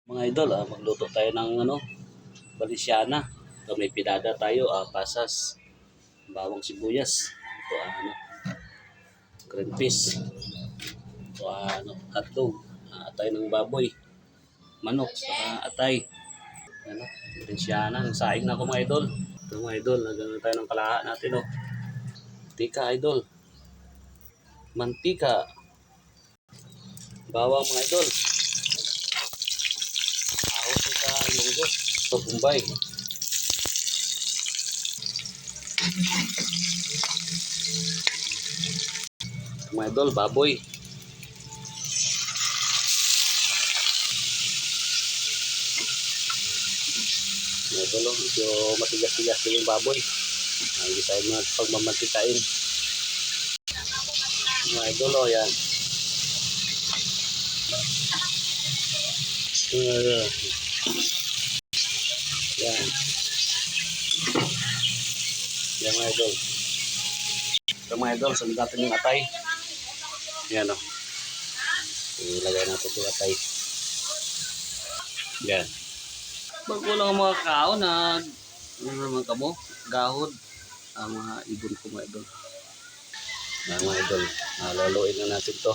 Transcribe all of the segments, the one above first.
Mga idol, magluto tayo ng Valenciana. Ito may pinada tayo, pasas, bawang sibuyas. Ito green peas. Ito hotdog, atay ng baboy, manok, saka atay. Valenciana, saing na ako mga idol. Ito mga idol, nagano tayo ng kalaha natin Mantika idol. Mantika. Bawang mga idol. Ahos sa lunggo. Ito bumbay. Mga idol, baboy. Mga idol, medyo matigas-tigas yung baboy. Hindi tayo pagmamantikain. Mga idol, yan. Yan. Yan mga idol. Ito mga idol, sunod natin yung atay. Yan ilagay natin yung atay. Yan. Bago lang mga kao na naman kamo, gahod. Mga ibon ko mga idol. Mga idol, laluin na natin to.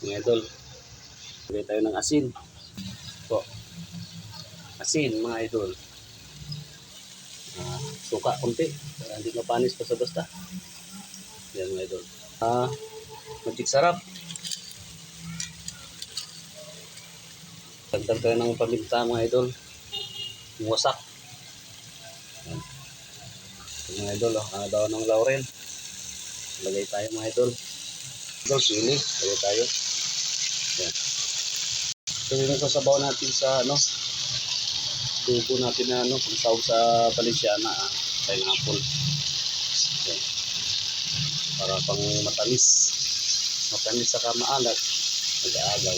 Mga idol, lagay tayo ng asin. Po. Asin mga idol. Suka konti para hindi mapanis basta-basta. Yan mga idol. Magic sarap. Dagdag tayo ng paminta mga idol. Wasak. Yan. Mga idol, daw ng laurel. Lagay tayo mga idol. Idol, sili. Lagay tayo. Yan. So yun ang sabaw natin sa tubo natin na pansawag sa Valenciana, pineapple. Yan. Para pang matamis. Matamis saka maalat. Mag-aagaw.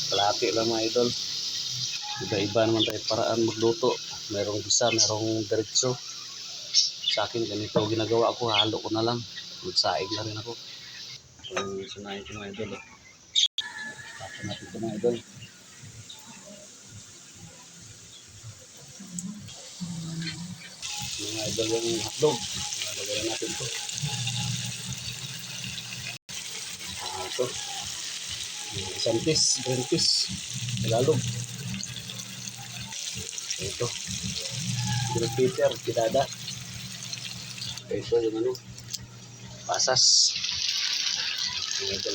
Kalahati lang mga idol. Iba-iba naman tayo paraan magluto. Merong bisa, merong diretso. Sa akin ganito ginagawa ko, halo ko na lang. Magsaing na rin ako. So sunahin ko mga idol. Tapos natin ito mga idol. Mga idol yung hotdog. Lagayan natin ito. Ito. Isang piece, green peas. Tagalog. Ito. Green pepper, pinada. Ito yung pasas. Ito.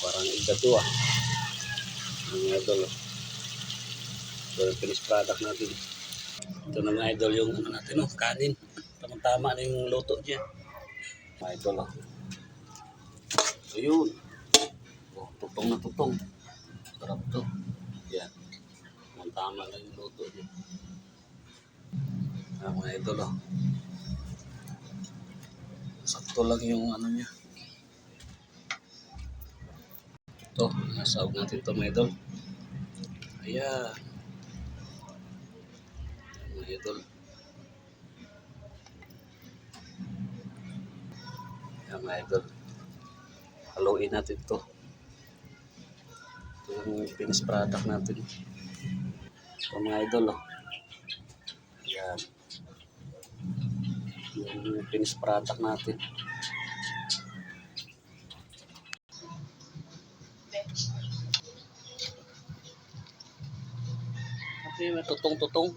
Parang igado Mga idol. Ito yung finished product natin. Ito na mga idol yung natin kanin. Tama-tama na yung luto dyan. Mga idol So yun. Tutong na tutong. Sarap to. Yan. Tama lang yung luto dyan. Mga idol sakto lang yung niya. Ito, nasawag natin ito mga idol. Ayan. Mga idol. Ayan mga idol. Haluin natin ito. Ito yung finished product natin. Ito mga idol Ayan. Yung finished product natin. Okay, may tutong-tutong.